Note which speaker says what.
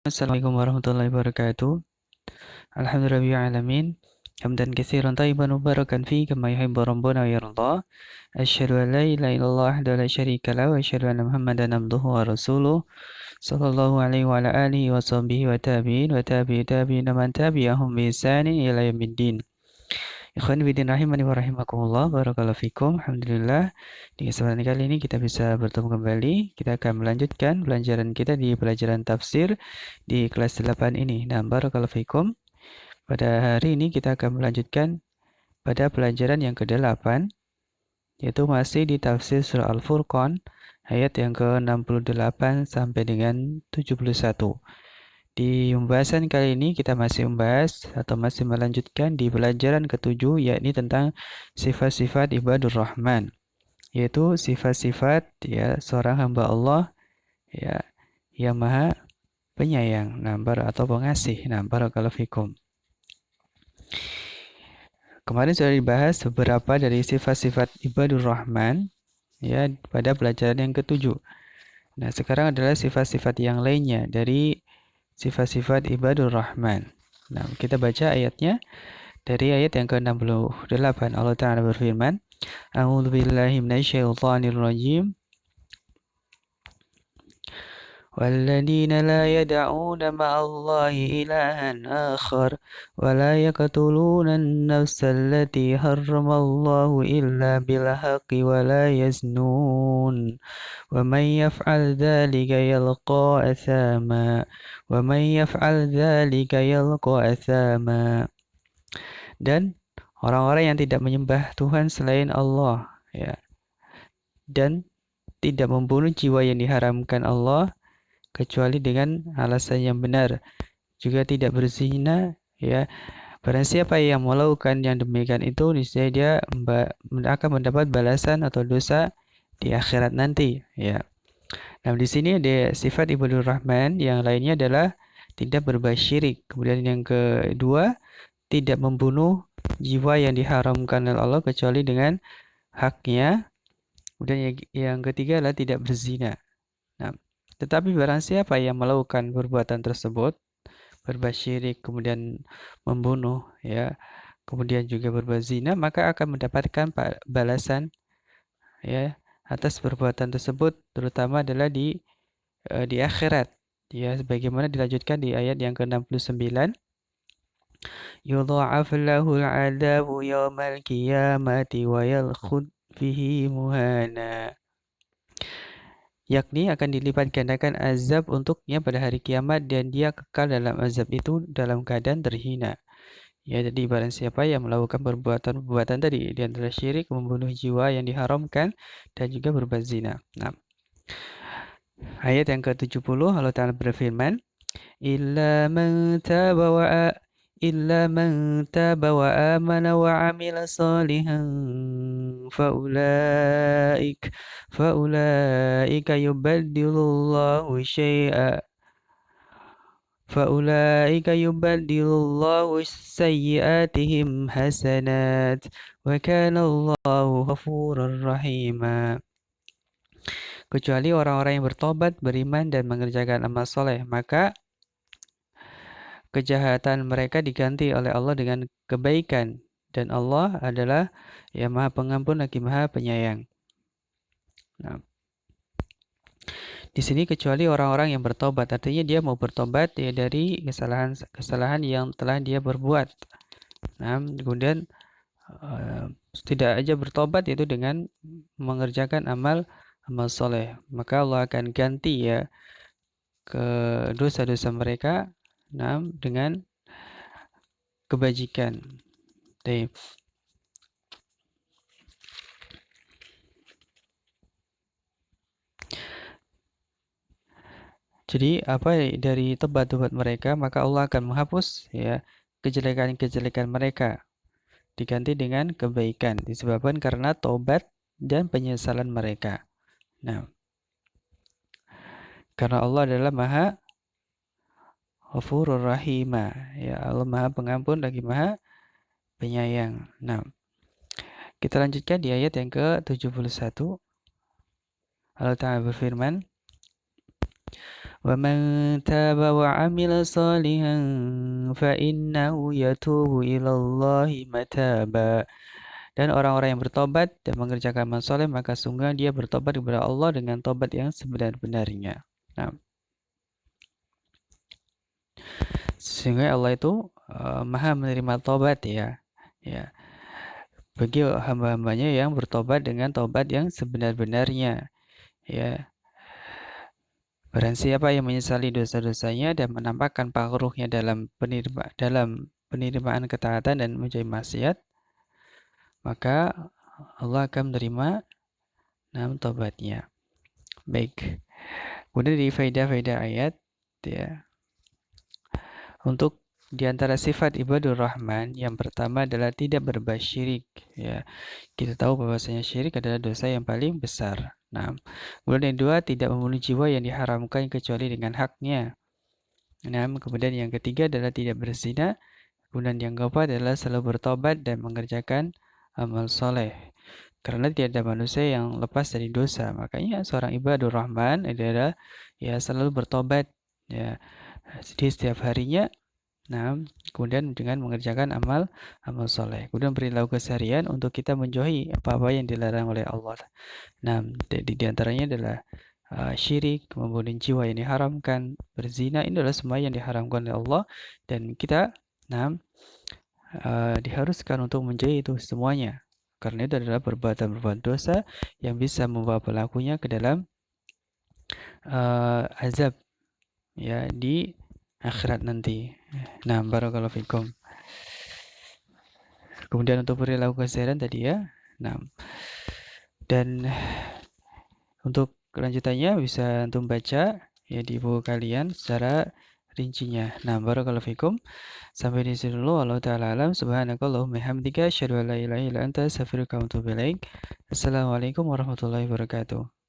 Speaker 1: Assalamualaikum warahmatullahi wabarakatuh. Alhamdulillahirabbil alamin. Hamdan katsiran thayyiban mubarakan fi kama yuhibbu rabbuna wa yarda. Asyhadu an la ilaha illallah wahdahu la syarika lahu wa asyhadu anna Muhammadan abduhu wa rasuluh. Sallallahu alaihi wa ala alihi wa sahbihi wa tabi'in wa tabi'i tabi'in man tabi'ahum bi ihsanin ila yaumiddin. Ikhwan fillah rahimani wa rahimakumullah, barakallahu fikum. Alhamdulillah, di kesempatan kali ini kita bisa bertemu kembali. Kita akan melanjutkan pelajaran kita di pelajaran tafsir di kelas 8 ini. Nah, barakallahu fikum. Pada hari ini kita akan melanjutkan pada pelajaran yang ke-8, yaitu masih di tafsir surah Al-Furqan ayat yang ke-68 sampai dengan 71. Di pembahasan kali ini kita masih membahas atau masih melanjutkan di pelajaran ke-7, yakni tentang sifat-sifat ibadur rahman, yaitu sifat-sifat ya seorang hamba Allah ya yang maha penyayang, atau pengasih. Barakallahu fikum. Kemarin sudah dibahas beberapa dari sifat-sifat ibadur rahman ya pada pelajaran yang ke-7. Nah, sekarang adalah sifat-sifat yang lainnya dari sifat-sifat ibadur rahman. Nah, kita baca ayatnya dari ayat yang ke-68. Allah Ta'ala berfirman, A'udzubillahi minasyaitonirrajim. والذين لا يدعون مع الله إلها آخر ولا يقتلون النفس التي حرم الله إلا بالحق ولا يزنون ومن يفعل ذلك يلقى أثاما dan orang-orang yang tidak menyembah Tuhan selain Allah ya dan tidak membunuh jiwa yang diharamkan Allah kecuali dengan alasan yang benar, juga tidak berzina ya. Barang siapa yang melakukan yang demikian itu, niscaya dia akan mendapat balasan atau dosa di akhirat nanti ya. Nah, di sini ada sifat ibadur rahman, yang lainnya adalah tidak berbuat syirik. Kemudian yang kedua, tidak membunuh jiwa yang diharamkan oleh Allah kecuali dengan haknya. Kemudian yang ketiga adalah tidak berzina. Nah, tetapi barang siapa yang melakukan perbuatan tersebut, berbuat syirik, kemudian membunuh, ya, kemudian juga berbuat zina, maka akan mendapatkan balasan, ya, atas perbuatan tersebut, terutama adalah di akhirat, ya, sebagaimana dilanjutkan di ayat yang ke-69. Yudha'af lahul 'adzabu yaumal qiyamati wa yalkhud fihi muhana. Yakni akan dilipat gandakan azab untuknya pada hari kiamat, dan dia kekal dalam azab itu dalam keadaan terhina. Ya, jadi barang siapa yang melakukan perbuatan tadi, di antara syirik, membunuh jiwa yang diharamkan, dan juga berbuat zina. Nah, ayat yang ke-70 Allah Ta'ala berfirman, Illa man taba wa amana wa amila salihan faulaika yubaddilullahu sayyi'atihim hasanat wa kana Allahu ghafurar rahima. Kecuali orang-orang yang bertobat, beriman, dan mengerjakan amal soleh, maka kejahatan mereka diganti oleh Allah dengan kebaikan, dan Allah adalah yang Maha Pengampun lagi Maha Penyayang. Nah, di sini kecuali orang-orang yang bertobat, artinya dia mau bertobat ya dari kesalahan yang telah dia berbuat. Nah, kemudian tidak aja bertobat, yaitu dengan mengerjakan amal soleh, maka Allah akan ganti ya ke dosa-dosa mereka, dengan kebajikan. Jadi apa dari tobat-tobat mereka, maka Allah akan menghapus ya kejelekan-kejelekan mereka, diganti dengan kebaikan, disebabkan karena tobat dan penyesalan mereka. Nah, karena Allah adalah Maha Ghafurur Rahimah, ya, Allah Maha Pengampun lagi Maha Penyayang. Nah, kita lanjutkan di ayat yang ke-71. Allah Ta'ala berfirman, ومن تاب وعمل صالحا فإنه يتوب إلى الله متابا. Dan orang-orang yang bertobat dan mengerjakan amal soleh, maka sungguh dia bertobat kepada Allah dengan tobat yang sebenar-benarnya. Nah, sehingga Allah itu maha menerima tobat ya. Ya, bagi hamba-hambanya yang bertobat dengan tobat yang sebenar-benarnya. Ya, barang siapa yang menyesali dosa-dosanya dan menampakkan pakruhnya dalam penerimaan ketaatan dan menjauhi maksiat, maka Allah akan menerima tobatnya. Baik. Kemudian di faedah-faedah ayat ya. Untuk di antara sifat ibadur rahman yang pertama adalah tidak berbuat syirik ya. Kita tahu bahwasanya syirik adalah dosa yang paling besar. Nah, kemudian yang kedua tidak membunuh jiwa yang diharamkan kecuali dengan haknya. Nah, kemudian yang ketiga adalah tidak berzina. Kemudian yang keempat adalah selalu bertobat dan mengerjakan amal soleh. Karena tidak ada manusia yang lepas dari dosa. Makanya seorang ibadur rahman adalah ya selalu bertobat ya di setiap harinya. Nah, kemudian dengan mengerjakan amal soleh. Kemudian perilaku keseharian untuk kita menjauhi apa-apa yang dilarang oleh Allah. Nah, di antaranya adalah syirik, membunuh jiwa yang diharamkan, berzina, ini adalah semua yang diharamkan oleh Allah dan kita diharuskan untuk menjauhi itu semuanya. Karena itu adalah perbuatan-perbuatan dosa yang bisa membawa pelakunya ke dalam azab ya di akhirat nanti. Nah, barakallahu fikum. Kemudian untuk perilaku keseharian tadi ya. Nah, dan untuk kelanjutannya bisa antum baca ya di buku kalian secara rincinya. Nah, barakallahu fikum. Sampai di sini dulu. Allah taala alam. Subhanakallahumma hamdika asyhadu an la ilaha illa anta astaghfiruka wa atubu ilaik. Assalamualaikum warahmatullahi wabarakatuh.